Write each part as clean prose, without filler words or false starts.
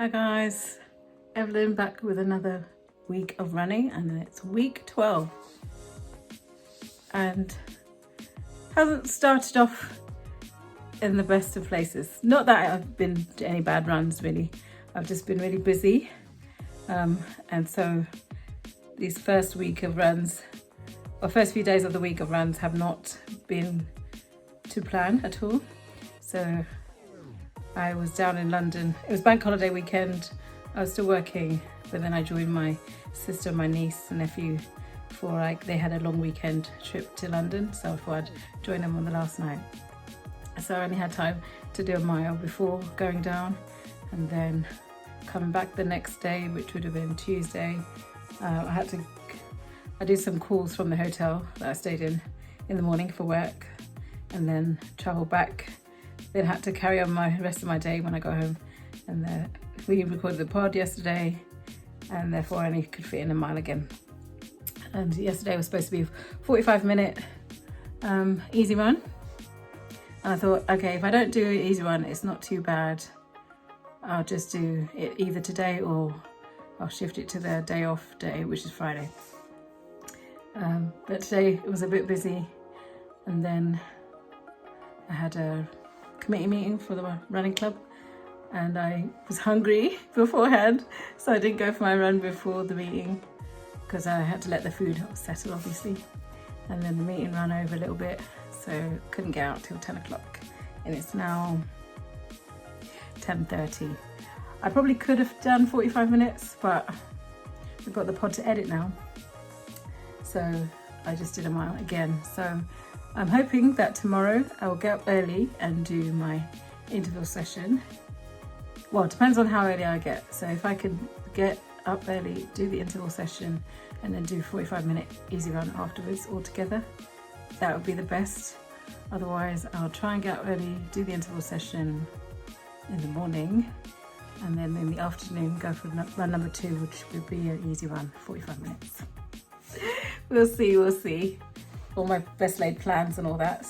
Hi guys, Evelyn back with another week of running, and it's week 12 and hasn't started off in the best of places. Not that I've been to any bad runs really, I've just been really busy, and so these first week of runs, or first few days of the week of runs, have not been to plan at all. So I was down in London. It was bank holiday weekend. I was still working, but then I joined my sister, my niece and nephew for they had a long weekend trip to London. So I thought I'd join them on the last night. So I only had time to do a mile before going down, and then coming back the next day, which would have been Tuesday. I did some calls from the hotel that I stayed in the morning for work, and then travel back. Then had to carry on my rest of my day when I got home, and we recorded the pod yesterday, and therefore I only could fit in a mile again. And yesterday was supposed to be a 45-minute easy run, and I thought, okay, if I don't do an easy run, it's not too bad. I'll just do it either today or I'll shift it to the day off day, which is Friday. But today it was a bit busy, and then I had a committee meeting for the running club, and I was hungry beforehand, so I didn't go for my run before the meeting because I had to let the food settle, obviously. And then the meeting ran over a little bit, so couldn't get out till 10 o'clock, and it's now 10:30. I probably could have done 45 minutes, but I've got the pod to edit now, so I just did a mile again. So I'm hoping that tomorrow I will get up early and do my interval session. Well, it depends on how early I get. So if I can get up early, do the interval session, and then do 45-minute easy run afterwards altogether, that would be the best. Otherwise, I'll try and get up early, do the interval session in the morning, and then in the afternoon go for run number 2, which would be an easy run, 45 minutes. We'll see. All my best laid plans and all that,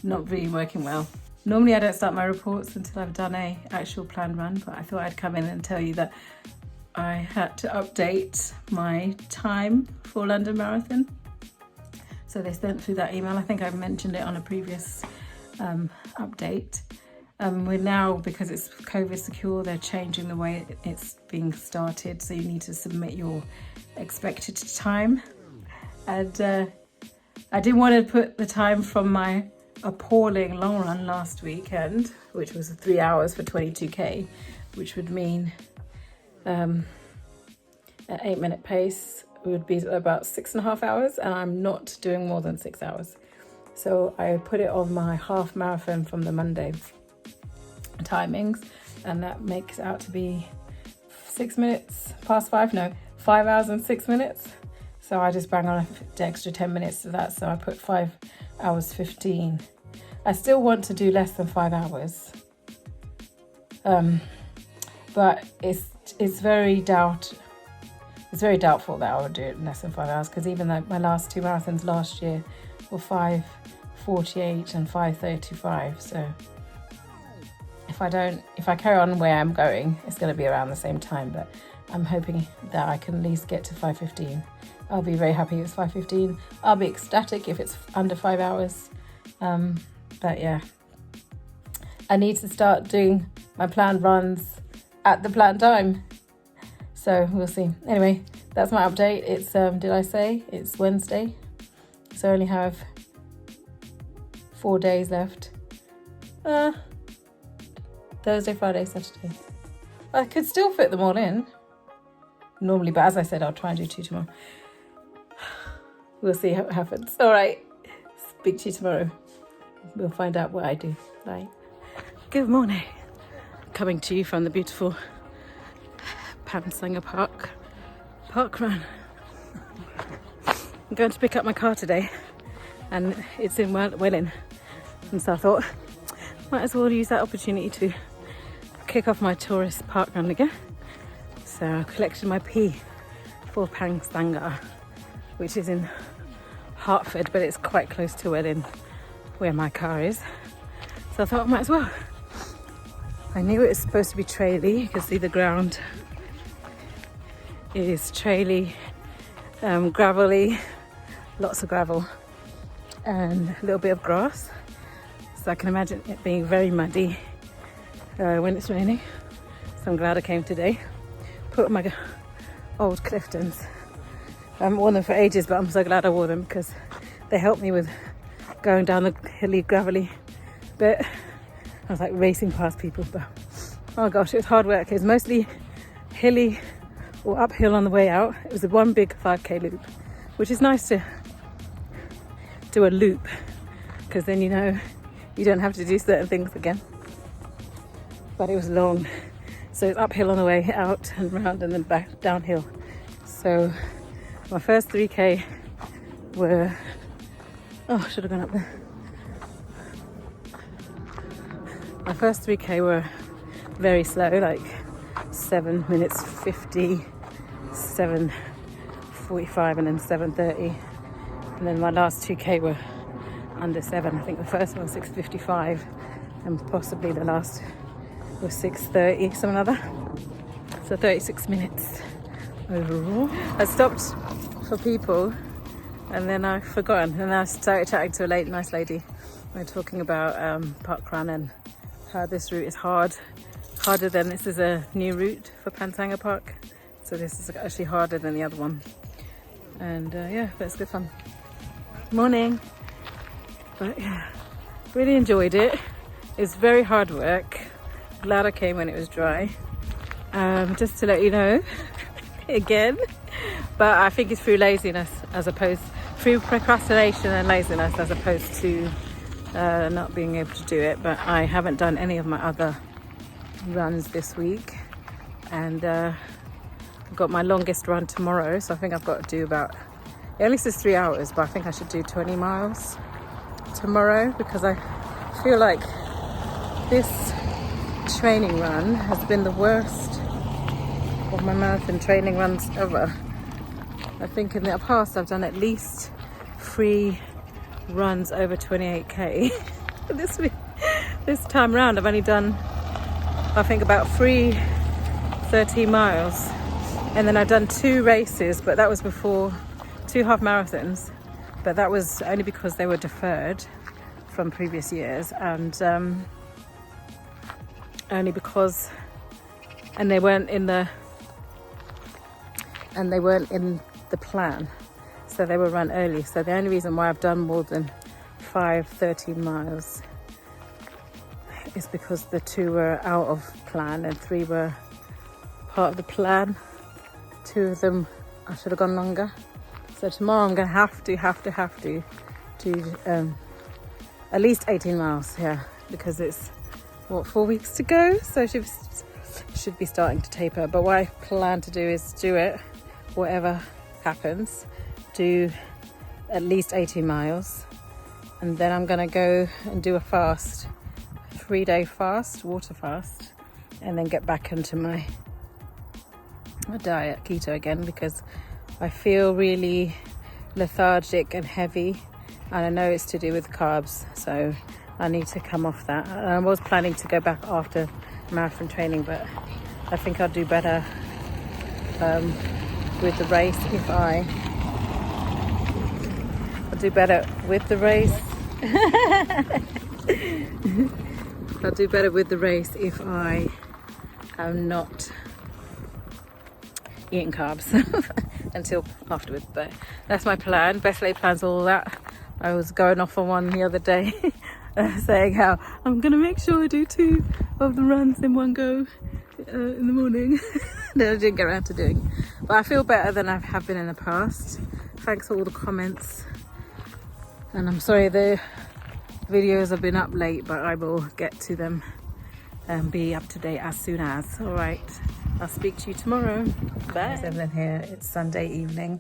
not really working well. Normally I don't start my reports until I've done a actual planned run, but I thought I'd come in and tell you that I had to update my time for London Marathon. So they sent through that email. I think I mentioned it on a previous update. We're now, because it's COVID secure, they're changing the way it's being started. So you need to submit your expected time. And I didn't want to put the time from my appalling long run last weekend, which was 3 hours for 22k, which would mean an 8-minute pace would be about 6.5 hours, and I'm not doing more than 6 hours. So I put it on my half marathon from the Monday timings, and that makes it out to be 5 hours and 6 minutes. So I just bang on the extra 10 minutes to that. So I put 5 hours 15. I still want to do less than 5 hours. But it's very doubtful that I would do it in less than 5 hours, because even though my last 2 marathons last year were 5:48 and 5:35. So if I carry on where I'm going, it's going to be around the same time, but I'm hoping that I can at least get to 5:15. I'll be very happy if it's 5:15. I'll be ecstatic if it's under 5 hours. But yeah, I need to start doing my planned runs at the planned time. So we'll see. Anyway, that's my update. It's, did I say it's Wednesday? So I only have 4 days left. Thursday, Friday, Saturday. I could still fit them all in normally, but as I said, I'll try and do 2 tomorrow. We'll see how it happens. All right, speak to you tomorrow. We'll find out what I do. Bye. Good morning. Coming to you from the beautiful Pansanger Park run. I'm going to pick up my car today, and it's in Welling, and so I thought might as well use that opportunity to kick off my tourist park run again. So I collected my P for Pansanger, which is in Hertford, but it's quite close to Welling, where my car is. So I thought I might as well. I knew it was supposed to be traily. You can see the ground is traily, gravelly, lots of gravel and a little bit of grass. So I can imagine it being very muddy when it's raining. So I'm glad I came today. Put on my old Cliftons. I haven't worn them for ages, but I'm so glad I wore them because they helped me with going down the hilly, gravelly bit. I was like racing past people, but oh gosh, it was hard work. It was mostly hilly or uphill on the way out. It was a one big 5k loop, which is nice to do a loop because then you know you don't have to do certain things again. But it was long, so it's uphill on the way out and round and then back downhill. So my first 3k were, oh, should have gone up there. My first 3k were very slow, like 7 minutes 50, 7:45 and then 7:30. And then my last 2k were under 7. I think the first one was 6:55 and possibly the last was 6:30, something like that. So 36 minutes overall. I stopped for people and then I forgot, and then I started chatting to a nice lady. We were talking about Parkrun and how this route is harder than, this is a new route for Pantanga Park, so this is actually harder than the other one. And yeah, but it's good fun. Morning. But yeah, really enjoyed it. It's very hard work. Glad I came when it was dry. Just to let you know again, but I think it's through laziness through procrastination and laziness as opposed to not being able to do it. But I haven't done any of my other runs this week, and I've got my longest run tomorrow, so I think I've got to do about, it only says 3 hours, but I think I should do 20 miles tomorrow because I feel like this training run has been the worst of my marathon training runs ever. I think in the past I've done at least 3 runs over 28k. This time around I've only done, I think, about 13 miles, and then I've done 2 races, but that was before 2 half marathons, but that was only because they were deferred from previous years, and only because, and they weren't in the plan, so they were run early. So the only reason why I've done more than 13 miles is because the 2 were out of plan and 3 were part of the plan. 2 of them I should have gone longer. So tomorrow I'm gonna have to do at least 18 miles, yeah, because it's 4 weeks to go, so should be starting to taper. But what I plan to do is do it, whatever happens, do at least 18 miles, and then I'm gonna go and do a fast, 3-day fast, water fast, and then get back into my diet, keto again, because I feel really lethargic and heavy, and I know it's to do with carbs, so I need to come off that. I was planning to go back after marathon training, but I think I'll do better with the race if I'll do better with the race. I'll do better with the race if I am not eating carbs until afterwards. But that's my plan. Best laid plans, all that. I was going off on one the other day saying how I'm gonna make sure I do 2 of the runs in one go in the morning. Then I didn't get around to doing, but I feel better than I have been in the past. Thanks for all the comments, and I'm sorry the videos have been up late, but I will get to them and be up to date as soon as. All right, I'll speak to you tomorrow. Bye. It's Evelyn here. It's Sunday evening,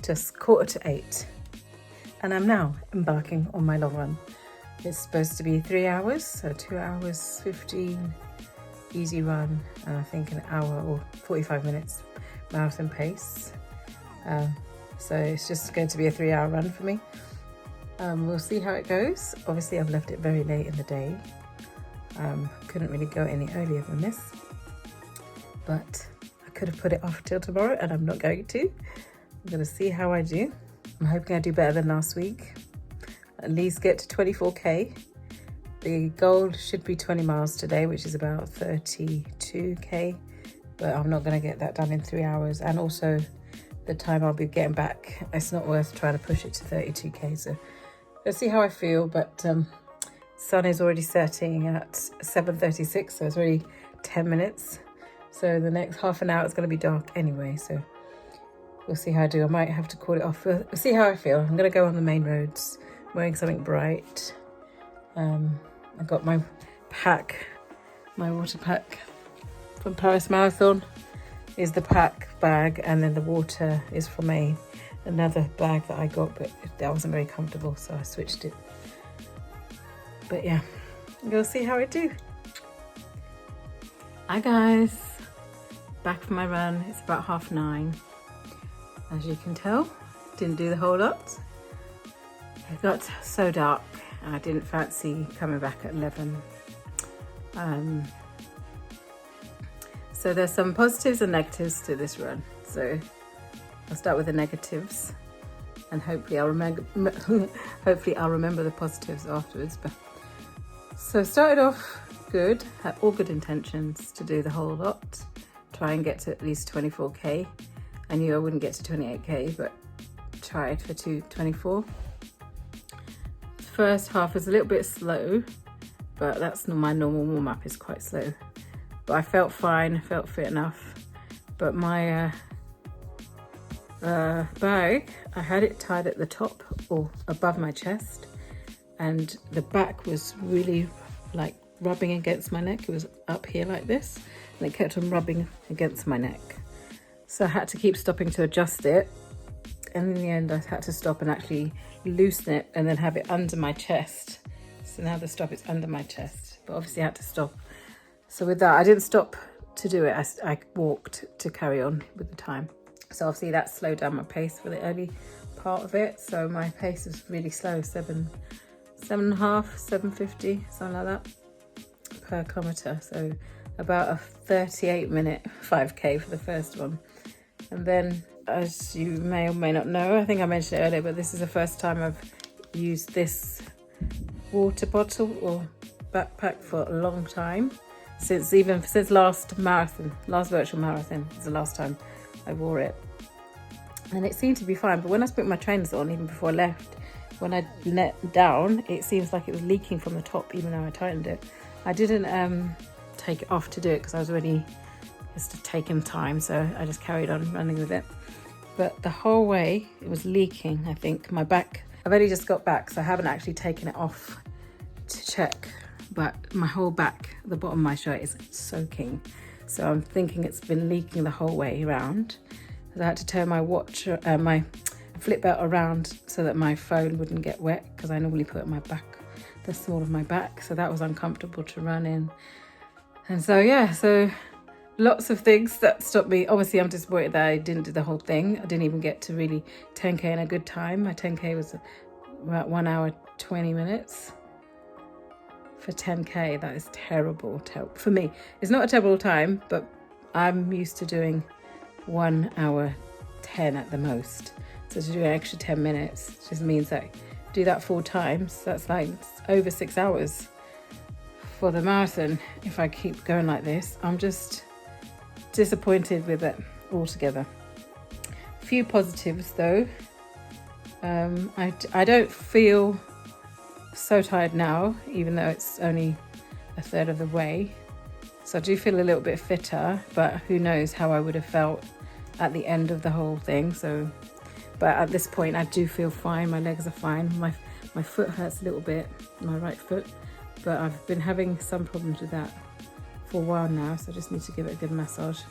just 7:45, and I'm now embarking on my long run. It's supposed to be 3 hours, so 2 hours 15 easy run, and I think an hour or 45 minutes marathon pace. So it's just going to be a 3-hour run for me. We'll see how it goes. Obviously I've left it very late in the day. couldn't really go any earlier than this, but I could have put it off till tomorrow, and I'm not going to. I'm going to see how I do. I'm hoping I do better than last week, at least get to 24k. The goal should be 20 miles today, which is about 32k, but I'm not going to get that done in 3 hours. And also the time I'll be getting back, it's not worth trying to push it to 32k. So let's see how I feel. But sun is already setting at 7:36, so it's already 10 minutes. So the next half an hour it's going to be dark anyway, so we'll see how I do. I might have to call it off. We'll see how I feel. I'm going to go on the main roads wearing something bright. I got my pack, my water pack from Paris Marathon is the pack bag, and then the water is from another bag that I got, but that wasn't very comfortable, so I switched it. But yeah, we'll see how I do. Hi guys, back from my run. It's about 9:30. As you can tell, didn't do the whole lot. It got so dark and I didn't fancy coming back at 11. So there's some positives and negatives to this run. So I'll start with the negatives, and hopefully I'll remember the positives afterwards. But so started off good, had all good intentions to do the whole lot, try and get to at least 24k. I knew I wouldn't get to 28k, but tried for 24. First half was a little bit slow, but that's not my normal warm-up, is quite slow. But I felt fine, felt fit enough. But my bag, I had it tied at the top or above my chest, and the back was really like rubbing against my neck. It was up here like this, and it kept on rubbing against my neck. So I had to keep stopping to adjust it. And in the end, I had to stop and actually loosen it and then have it under my chest. So now the stop is under my chest, but obviously I had to stop. So with that, I didn't stop to do it. I walked to carry on with the time. So obviously that slowed down my pace for the early part of it. So my pace was really slow, 7.5, 7:50, something like that per kilometre. So about a 38-minute 5k for the first one. And then, as you may or may not know, I think I mentioned it earlier, but this is the first time I've used this water bottle or backpack for a long time. Since last virtual marathon is the last time I wore it. And it seemed to be fine, but when I put my trainers on, even before I left, when I let down, it seems like it was leaking from the top, even though I tightened it. I didn't take it off to do it because I was already just taking time, so I just carried on running with it. But the whole way it was leaking. I think my back, I've only just got back, so I haven't actually taken it off to check, but my whole back, the bottom of my shirt is soaking. So I'm thinking it's been leaking the whole way around. I had to turn my watch, my flip belt around so that my phone wouldn't get wet, because I normally put it on my back, the small of my back. So that was uncomfortable to run in. And so, yeah, so lots of things that stopped me. Obviously, I'm disappointed that I didn't do the whole thing. I didn't even get to really 10k in a good time. My 10k was about 1 hour, 20 minutes. For 10k, that is terrible for me. It's not a terrible time, but I'm used to doing 1 hour 10 at the most. So to do an extra 10 minutes just means that do that 4 times. That's like over 6 hours for the marathon. If I keep going like this, I'm just disappointed with it altogether. A few positives though. I don't feel so tired now, even though it's only a third of the way. So I do feel a little bit fitter, but who knows how I would have felt at the end of the whole thing. So, but at this point I do feel fine. My legs are fine. My foot hurts a little bit, my right foot, but I've been having some problems with that for a while now, so I just need to give it a good massage.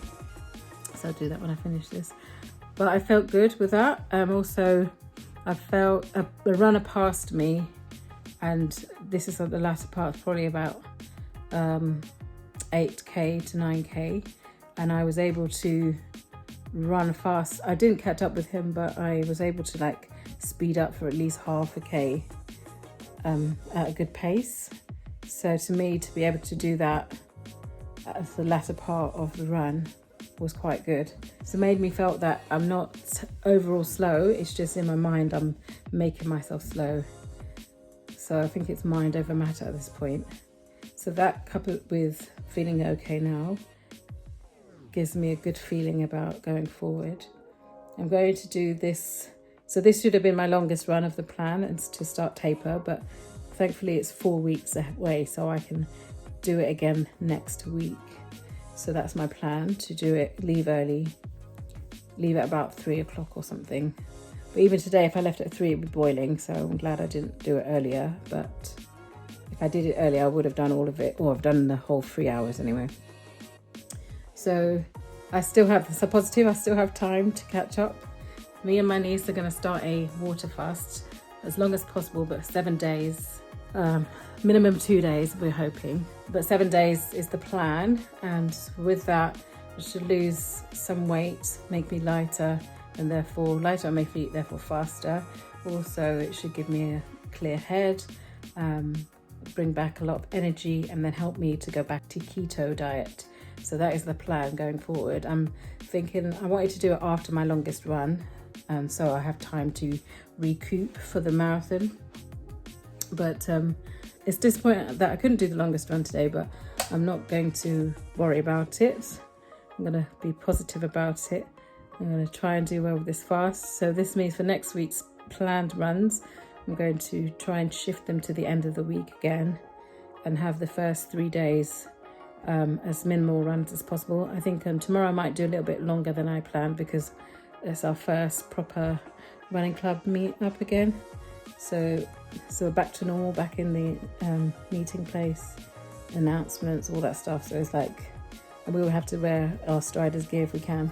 So I'll do that when I finish this. But I felt good with that. Also, I felt a runner passed me, and this is the latter part, probably about 8k to 9k, and I was able to run fast. I didn't catch up with him, but I was able to like speed up for at least half a k at a good pace. So to me, to be able to do that at the latter part of the run was quite good. So it made me felt that I'm not overall slow, it's just in my mind I'm making myself slow. So I think it's mind over matter at this point. So that, coupled with feeling okay now, gives me a good feeling about going forward. I'm going to do this. So this should have been my longest run of the plan, and to start taper, but thankfully it's 4 weeks away, so I can do it again next week. So that's my plan, to do it, leave early, leave at about 3 o'clock or something. But even today, if I left at 3, it'd be boiling, so I'm glad I didn't do it earlier. But if I did it earlier, I would have done all of it, or I've done the whole 3 hours anyway. So I still have, so positive, I still have time to catch up. Me and my niece are going to start a water fast as long as possible, but 7 days, minimum 2 days, we're hoping. But 7 days is the plan, and with that, I should lose some weight, make me lighter, and therefore lighter on my feet, therefore faster. Also, it should give me a clear head, bring back a lot of energy, and then help me to go back to keto diet. So that is the plan going forward. I'm thinking I wanted to do it after my longest run, so I have time to recoup for the marathon. But it's disappointing that I couldn't do the longest run today, but I'm not going to worry about it. I'm going to be positive about it. I'm going to try and do well with this fast. So this means for next week's planned runs, I'm going to try and shift them to the end of the week again and have the first 3 days as minimal runs as possible. I think tomorrow I might do a little bit longer than I planned, because it's our first proper running club meet up again. So back to normal, back in the meeting place, announcements, all that stuff. So it's like, and we will have to wear our Striders gear if we can.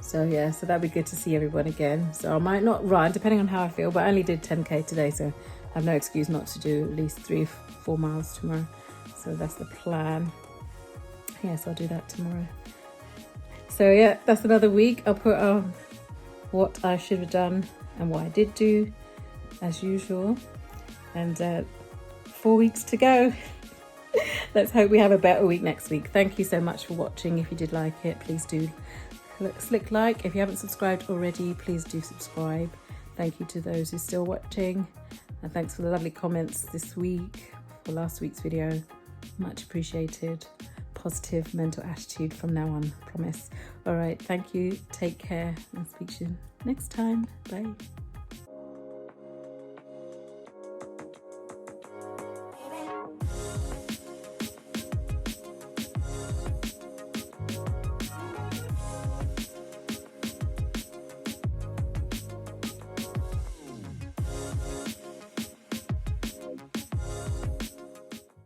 So yeah, so that'd be good to see everyone again. So I might not run, depending on how I feel, but I only did 10k today, so I have no excuse not to do at least 3-4 miles tomorrow. So that's the plan. Yes, I'll do that tomorrow. So yeah, that's another week. I'll put what I should have done and what I did do, as usual. And 4 weeks to go. Let's hope we have a better week next week. Thank you so much for watching. If you did like it, please do click like. If you haven't subscribed already, please do subscribe. Thank you to those who are still watching. And thanks for the lovely comments this week for last week's video. Much appreciated. Positive mental attitude from now on, promise. All right, thank you. Take care and speak to you next time. Bye.